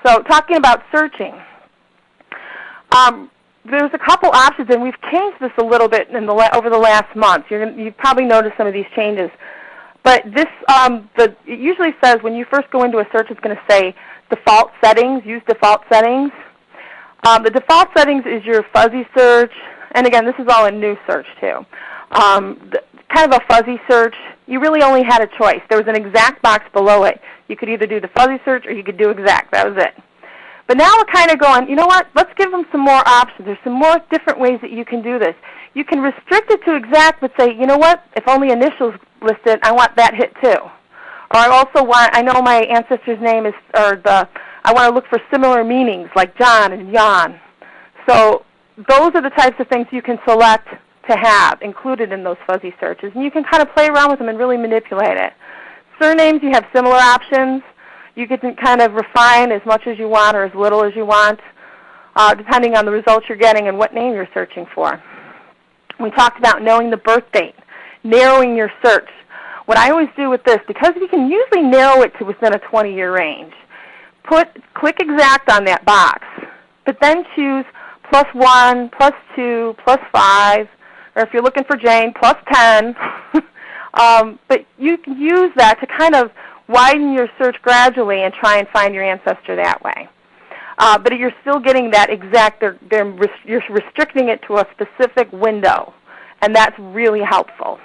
So talking about searching. There's a couple options, and we've changed this a little bit over the last month. You've probably noticed some of these changes. But this, it usually says when you first go into a search, it's going to say default settings, use default settings. The default settings is your fuzzy search, and again, this is all in new search too. Kind of a fuzzy search, you really only had a choice. There was an exact box below it. You could either do the fuzzy search or you could do exact. That was it. But now we're kind of going, you know what, let's give them some more options. There's some more different ways that you can do this. You can restrict it to exact, but say, you know what, if only initials listed, I want that hit too. Or I also want, I know my ancestor's name is, I want to look for similar meanings like John and Jan. So those are the types of things you can select to have included in those fuzzy searches. And you can kind of play around with them and really manipulate it. Surnames, you have similar options. You can kind of refine as much as you want or as little as you want, depending on the results you're getting and what name you're searching for. We talked about knowing the birth date, narrowing your search. What I always do with this, because we can usually narrow it to within a 20-year range, click exact on that box, but then choose +1, +2, +5, or if you're looking for Jane, +10. But you can use that to kind of widen your search gradually and try and find your ancestor that way. But you're still getting that exact, you're restricting it to a specific window, and that's really helpful.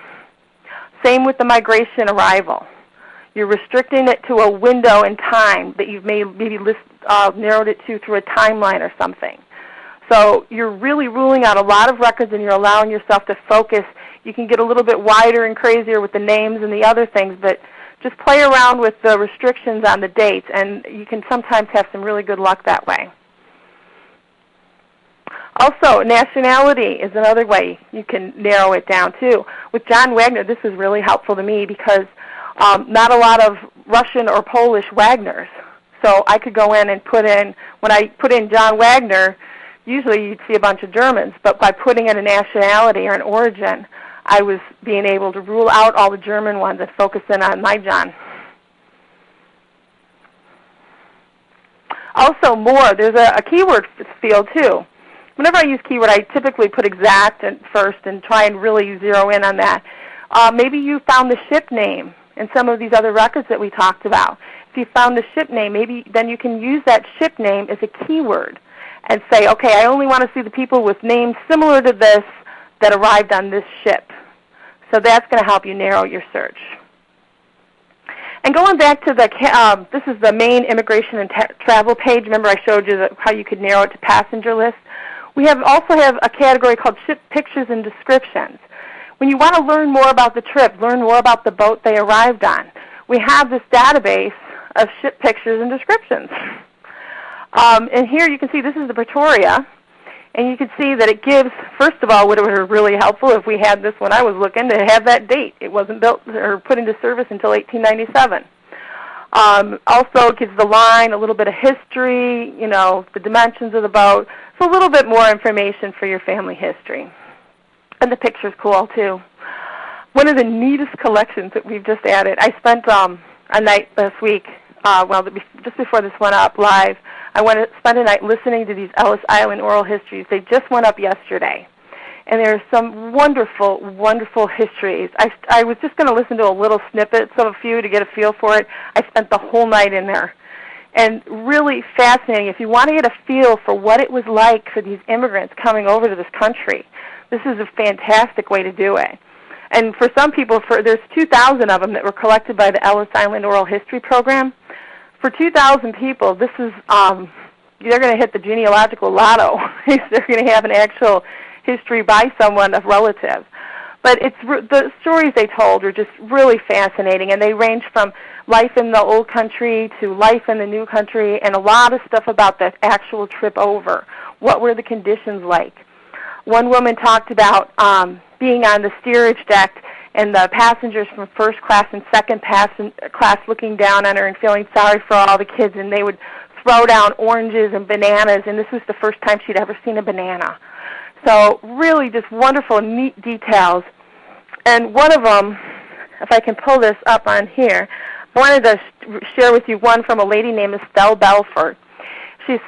Same with the migration arrival. You're restricting it to a window in time that you've maybe narrowed it to through a timeline or something. So you're really ruling out a lot of records and you're allowing yourself to focus. You can get a little bit wider and crazier with the names and the other things, but just play around with the restrictions on the dates, and you can sometimes have some really good luck that way. Also, nationality is another way you can narrow it down too. With John Wagner, this is really helpful to me because not a lot of Russian or Polish Wagners. So I could go in and put in, when I put in John Wagner, usually you'd see a bunch of Germans, but by putting in a nationality or an origin, I was being able to rule out all the German ones and focus in on my John. Also, more, there's a keyword field too. Whenever I use keyword, I typically put exact first and try and really zero in on that. Maybe you found the ship name in some of these other records that we talked about. If you found the ship name, maybe then you can use that ship name as a keyword and say, okay, I only want to see the people with names similar to this that arrived on this ship. So that's going to help you narrow your search. And going back to the, this is the main immigration and travel page. Remember I showed you how you could narrow it to passenger lists. We also have a category called ship pictures and descriptions. When you want to learn more about the trip, learn more about the boat they arrived on, we have this database of ship pictures and descriptions. And here you can see this is the Pretoria, and you can see that it gives, first of all, would it be really helpful if we had this when I was looking to have that date. It wasn't built or put into service until 1897. Also it gives the line, a little bit of history, you know, the dimensions of the boat. So a little bit more information for your family history. And the picture's cool too. One of the neatest collections that we've just added, I spent a night last week, just before this went up live, I went to spend a night listening to these Ellis Island oral histories. They just went up yesterday. And there's some wonderful, wonderful histories. I was just going to listen to a little snippets of a few to get a feel for it. I spent the whole night in there. And really fascinating. If you want to get a feel for what it was like for these immigrants coming over to this country, this is a fantastic way to do it. And for some people, there's 2,000 of them that were collected by the Ellis Island Oral History Program. For 2,000 people, this is, they're going to hit the genealogical lotto. They're going to have an actual history by someone, a relative. But the stories they told are just really fascinating, and they range from life in the old country to life in the new country, and a lot of stuff about the actual trip over. What were the conditions like? One woman talked about being on the steerage deck and the passengers from first class and second class looking down on her and feeling sorry for all the kids, and they would throw down oranges and bananas, and this was the first time she'd ever seen a banana. So really just wonderful, neat details. And one of them, if I can pull this up on here, I wanted to share with you one from a lady named Estelle Belfort. This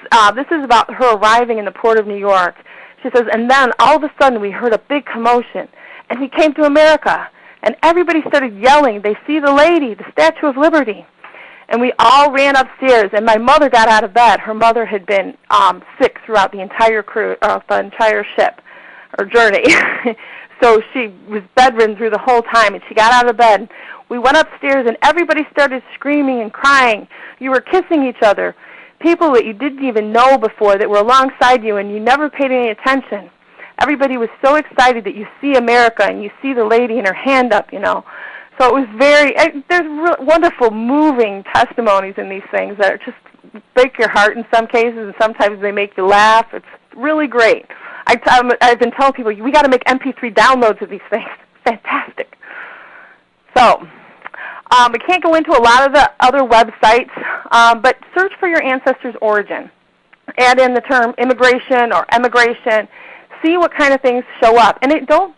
is about her arriving in the port of New York. She says, and then all of a sudden we heard a big commotion, and we came to America, and everybody started yelling, they see the lady, the Statue of Liberty. And we all ran upstairs, and my mother got out of bed. Her mother had been sick throughout the entire the entire ship or journey. So she was bedridden through the whole time, and she got out of bed. We went upstairs, and everybody started screaming and crying. You were kissing each other. People that you didn't even know before that were alongside you, and you never paid any attention. Everybody was so excited that you see America, and you see the lady and her hand up, you know. So it was there's wonderful, moving testimonies in these things that just break your heart in some cases, and sometimes they make you laugh. It's really great. I've been telling people, we got to make MP3 downloads of these things. Fantastic. So we can't go into a lot of the other websites, but search for your ancestors' origin. Add in the term immigration or emigration. See what kind of things show up. And don't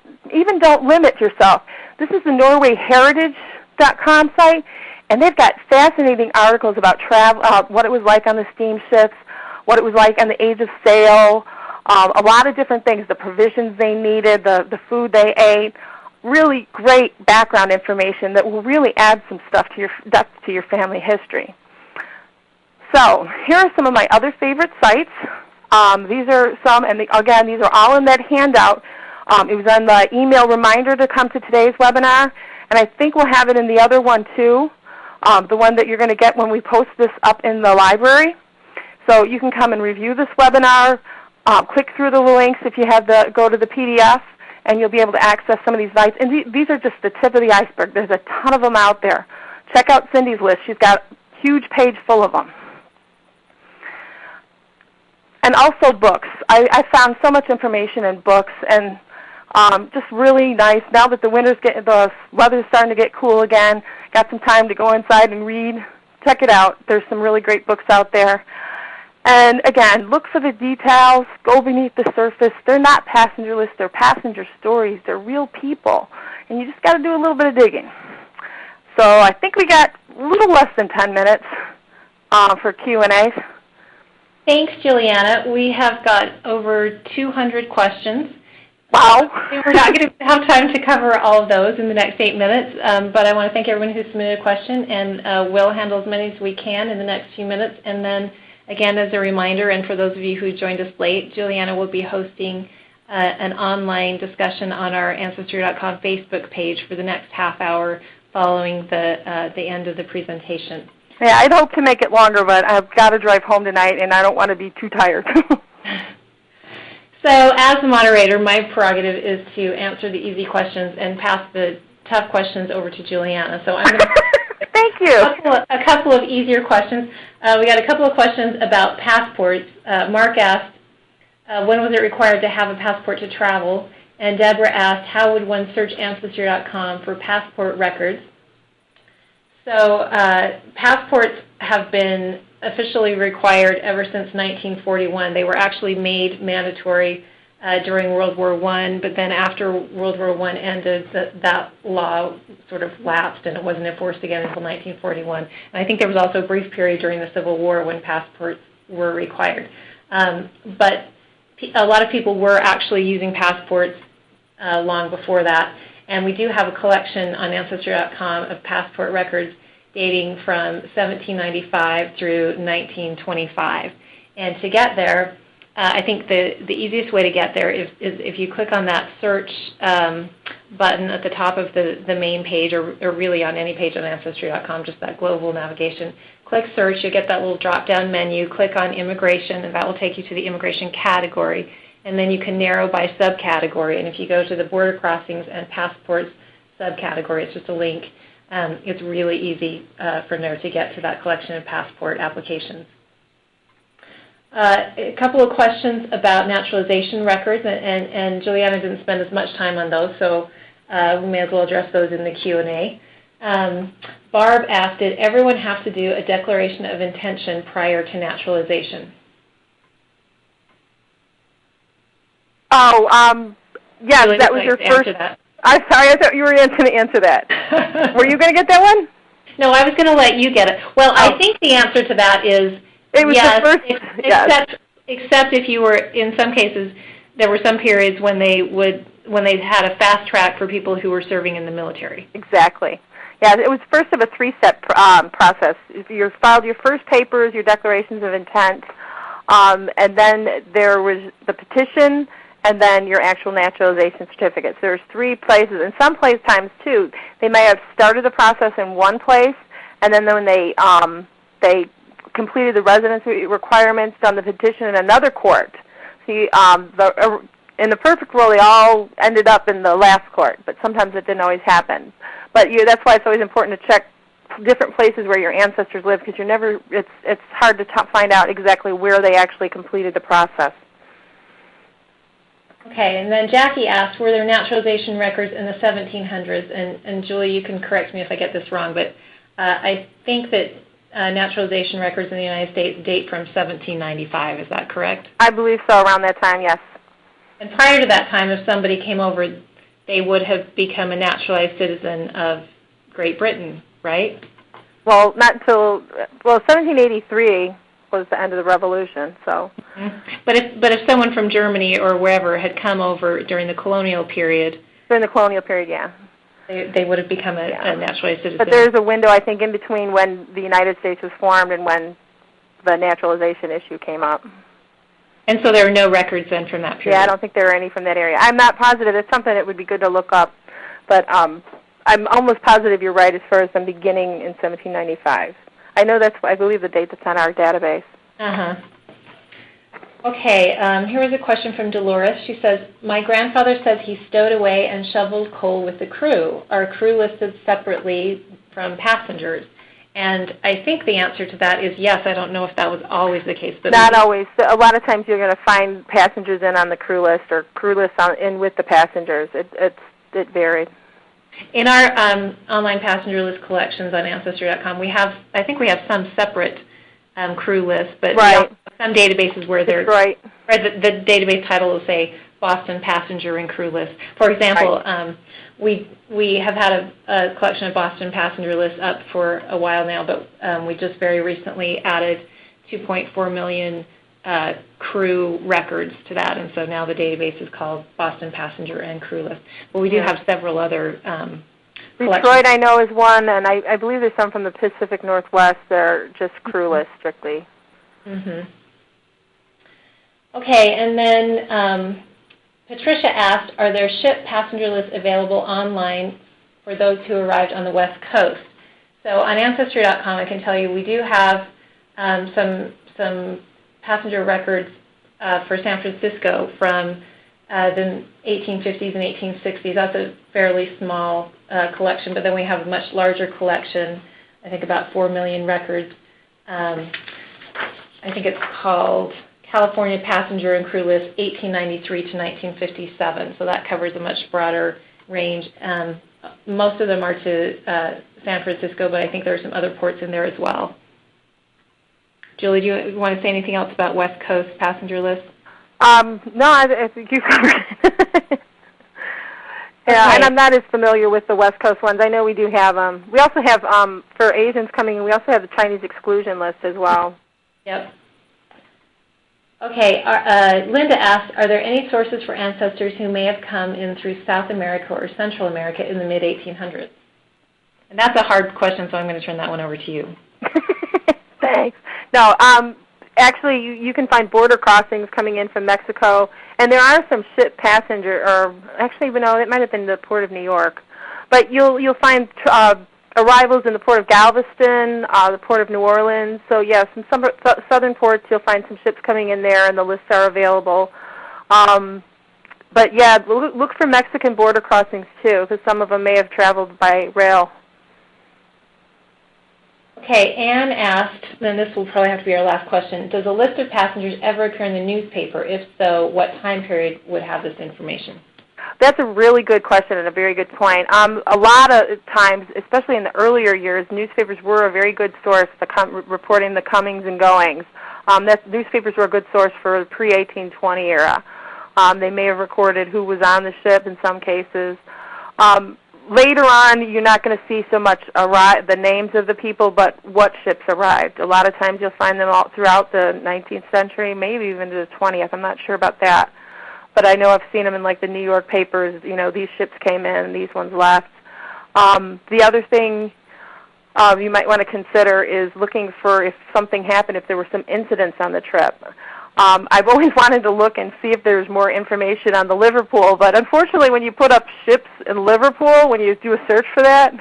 limit yourself. This is the NorwayHeritage.com site, and they've got fascinating articles about travel, what it was like on the steamships, what it was like on the age of sail, a lot of different things, the provisions they needed, the food they ate. Really great background information that will really add some stuff to your depth to your family history. So here are some of my other favorite sites. These are some, and again, these are all in that handout. It was on the email reminder to come to today's webinar, and I think we'll have it in the other one too, the one that you're going to get when we post this up in the library. So you can come and review this webinar, click through the links if you have go to the PDF, and you'll be able to access some of these sites. And these are just the tip of the iceberg. There's a ton of them out there. Check out Cindy's list. She's got a huge page full of them. And also books. I found so much information in books, and just really nice. Now that the weather's starting to get cool again, got some time to go inside and read. Check it out. There's some really great books out there. And again, look for the details. Go beneath the surface. They're not passenger lists. They're passenger stories. They're real people. And you just got to do a little bit of digging. So I think we got a little less than 10 minutes for Q&A. Thanks, Juliana. We have got over 200 questions. Wow. We're not going to have time to cover all of those in the next 8 minutes, but I want to thank everyone who submitted a question, and we'll handle as many as we can in the next few minutes. And then, again, as a reminder, and for those of you who joined us late, Juliana will be hosting an online discussion on our Ancestry.com Facebook page for the next half hour following the end of the presentation. Yeah, I'd hope to make it longer, but I've got to drive home tonight, and I don't want to be too tired. So as the moderator, my prerogative is to answer the easy questions and pass the tough questions over to Juliana. So I'm going to Thank you. a couple of easier questions. We got a couple of questions about passports. Mark asked, when was it required to have a passport to travel? And Deborah asked, how would one search Ancestry.com for passport records? So passports have been officially required ever since 1941. They were actually made mandatory during World War I, but then after World War I ended, that law sort of lapsed and it wasn't enforced again until 1941. And I think there was also a brief period during the Civil War when passports were required. But a lot of people were actually using passports long before that. And we do have a collection on Ancestry.com of passport records dating from 1795 through 1925. And to get there, I think the easiest way to get there is if you click on that search button at the top of the main page, or really on any page on Ancestry.com, just that global navigation. Click search, you'll get that little drop-down menu. Click on immigration, and that will take you to the immigration category. And then you can narrow by subcategory. And if you go to the border crossings and passports subcategory, it's just a link. It's really easy from there to get to that collection of passport applications. A couple of questions about naturalization records, and Juliana didn't spend as much time on those, so we may as well address those in the Q&A. Barb asked, did everyone have to do a declaration of intention prior to naturalization? Oh, yes, really that was your first. I'm sorry, I thought you were going to answer that. Were you going to get that one? No, I was going to let you get it. Well, I think the answer to that is it was yes, the first, except if you were, in some cases, there were some periods when they had a fast track for people who were serving in the military. Exactly. Yeah, it was first of a three-step process. You filed your first papers, your declarations of intent, and then there was the petition, and then your actual naturalization certificates. There's three places, and some place times too. They may have started the process in one place, and then when they completed the residency requirements, done the petition in another court. See, in the perfect world, they all ended up in the last court, but sometimes it didn't always happen. But that's why it's always important to check different places where your ancestors live, because it's hard to find out exactly where they actually completed the process. Okay, and then Jackie asked, were there naturalization records in the 1700s? And Julie, you can correct me if I get this wrong, but I think that naturalization records in the United States date from 1795. Is that correct? I believe so, around that time, yes. And prior to that time, if somebody came over, they would have become a naturalized citizen of Great Britain, right? Well, not until 1783 was the end of the Revolution. So, but if someone from Germany or wherever had come over during the colonial period, yeah, they would have become a naturalized citizen. But there's a window, I think, in between when the United States was formed and when the naturalization issue came up. And so there are no records then from that period? Yeah, I don't think there are any from that area. I'm not positive. It's something that would be good to look up. But I'm almost positive you're right as far as them beginning in 1795. I believe the date that's on our database. Uh-huh. Okay, here was a question from Dolores. She says, my grandfather says he stowed away and shoveled coal with the crew. Are crew listed separately from passengers? And I think the answer to that is yes. I don't know if that was always the case. But not always. A lot of times you're going to find passengers in on the crew list or crew list in with the passengers. It varied. In our online passenger list collections on Ancestry.com, I think we have some separate crew lists, but right. Some databases where they're right. The database title will say Boston passenger and crew list. For example, right. We have had a collection of Boston passenger lists up for a while now, but we just very recently added 2.4 million crew records to that, and so now the database is called Boston Passenger and Crew List. But we do have several other Detroit, I know, is one, and I believe there's some from the Pacific Northwest that are just crew list strictly. Mm-hmm. Okay, and then Patricia asked, are there ship passenger lists available online for those who arrived on the West Coast? So on Ancestry.com, I can tell you we do have some passenger records for San Francisco from the 1850s and 1860s. That's a fairly small collection, but then we have a much larger collection, I think about 4 million records. I think it's called California Passenger and Crew List 1893 to 1957, so that covers a much broader range. Most of them are to San Francisco, but I think there are some other ports in there as well. Julie, do you want to say anything else about West Coast passenger lists? No, I think you covered it. Yeah, Okay. and I'm not as familiar with the West Coast ones. I know we do have we also have, for Asians coming in, we also have the Chinese exclusion list as well. Yep. Okay, Linda asked, are there any sources for ancestors who may have come in through South America or Central America in the mid-1800s? And that's a hard question, so I'm going to turn that one over to you. Thanks. No, actually, you can find border crossings coming in from Mexico, and there are some ship passenger, or actually, no, it might have been the Port of New York. But you'll find arrivals in the Port of Galveston, the Port of New Orleans. So yes, in some southern ports, you'll find some ships coming in there, and the lists are available. But yeah, look for Mexican border crossings too, because some of them may have traveled by rail. Okay, Anne asked, and this will probably have to be our last question, does a list of passengers ever occur in the newspaper? If so, what time period would have this information? That's a really good question and a very good point. A lot of times, especially in the earlier years, newspapers were a very good source for reporting the comings and goings. Newspapers were a good source for the pre-1820 era. They may have recorded who was on the ship in some cases. Later on, you're not going to see so much the names of the people, but what ships arrived. A lot of times you'll find them all throughout the 19th century, maybe even to the 20th. I'm not sure about that. But I know I've seen them in like the New York papers, you know, these ships came in, these ones left. The other thing you might want to consider is looking for if something happened, if there were some incidents on the trip. I've always wanted to look and see if there's more information on the Liverpool, but unfortunately when you put up ships in Liverpool, when you do a search for that,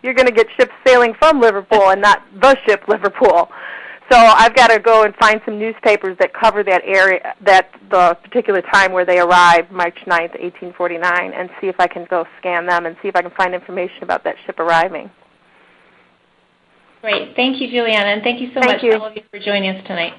you're going to get ships sailing from Liverpool and not the ship Liverpool. So I've got to go and find some newspapers that cover that area, the particular time where they arrived, March 9th, 1849, and see if I can go scan them and see if I can find information about that ship arriving. Great. Thank you, Juliana, and thank you so much, all of you, for joining us tonight.